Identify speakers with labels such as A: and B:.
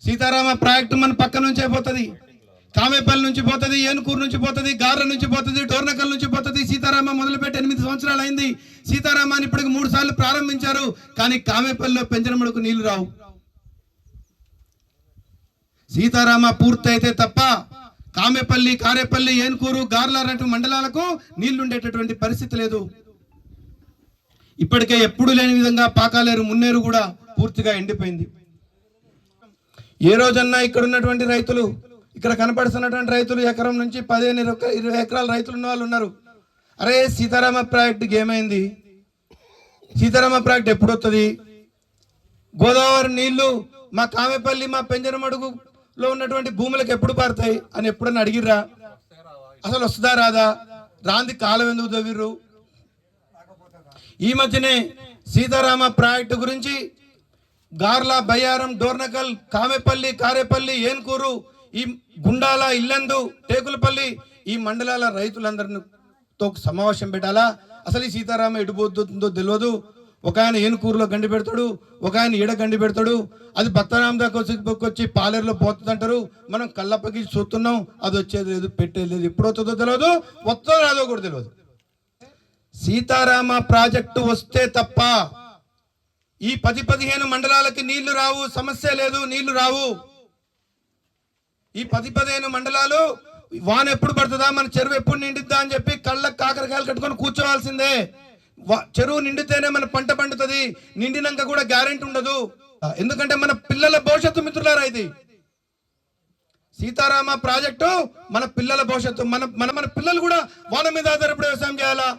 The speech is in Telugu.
A: సీతారామ ప్రాజెక్టు మన పక్క నుంచే పోతుంది, కామేపల్లి నుంచి పోతుంది, ఏనుకూరు నుంచి పోతుంది, గార్ల నుంచి పోతుంది, డోర్నకల్ నుంచి పోతుంది. సీతారామ మొదలుపెట్టి 8 సంవత్సరాలు అయింది. సీతారామాన్ని ఇప్పటికి 3 సార్లు ప్రారంభించారు, కానీ కామేపల్లిలో పెంచనమడుకు నీళ్లు రావు. సీతారామ పూర్తయితే తప్ప కామేపల్లి, కారేపల్లి, ఏనుకూరు, గార్ల లాంటి మండలాలకు నీళ్లుండేటటువంటి పరిస్థితి లేదు. ఇప్పటికే ఎప్పుడు లేని విధంగా పాకాలేరు, మున్నేరు కూడా పూర్తిగా ఎండిపోయింది. ఏ రోజన్నా ఇక్కడ ఉన్నటువంటి రైతులు, ఇక్కడ కనపడుతున్నటువంటి రైతులు ఎకరం నుంచి 15-20 ఎకరాల రైతులు ఉన్న వాళ్ళు ఉన్నారు. అరే సీతారామ ప్రాజెక్టుకి ఏమైంది, సీతారామ ప్రాజెక్టు ఎప్పుడు వస్తుంది, గోదావరి నీళ్లు మా కామేపల్లి, మా పెంజనమడుగులో ఉన్నటువంటి భూములకు ఎప్పుడు పారుతాయి అని ఎప్పుడన్నా అడిగిర్రా? అసలు వస్తుందా రాదా? రాంది కాలం ఎందుకు తవ్విర్రు? ఈ మధ్యనే సీతారామ ప్రాజెక్టు గురించి గార్ల, బయ్యారం, డోర్నకల్, కామేపల్లి, కారేపల్లి, ఏనుకూరు, ఈ గుండాల, ఇల్లందు, టేకులపల్లి ఈ మండలాల రైతులందరితో సమావేశం పెట్టాలా? అసలు ఈ సీతారామ ఎటుపోతుందో తెలియదు. ఒక ఆయన ఏనుకూరులో గండి పెడతాడు, ఒక ఆయన ఈడ గండి పెడతాడు. అది బత్తరాం దాకా వచ్చి పాలేరులో పోతుందంటారు. మనం కళ్ళప్పకి చూస్తున్నాం, అది వచ్చేది లేదు, పెట్టేది లేదు. ఎప్పుడు వస్తుందో తెలియదు, వస్తుందో రాదో కూడా తెలియదు. సీతారామ ప్రాజెక్టు వస్తే తప్ప ఈ 10-15 మండలాలకి నీళ్లు రావు, సమస్య లేదు, నీళ్లు రావు. ఈ 10-15 మండలాలు వాన ఎప్పుడు పడుతుందా, మన చెరువు ఎప్పుడు నిండిద్దా అని చెప్పి కళ్ళకు కాకరకాయలు కట్టుకొని కూర్చోవాల్సిందే. చెరువు నిండితేనే మన పంట పండుతుంది, నిండినాక కూడా గ్యారెంటీ ఉండదు. ఎందుకంటే మన పిల్లల భవిష్యత్తు మిత్రులారా, ఇది సీతారామ ప్రాజెక్టు మన పిల్లల భవిష్యత్తు. మన పిల్లలు కూడా వాన మీద ఆధారపడి వ్యవసాయం చేయాలా?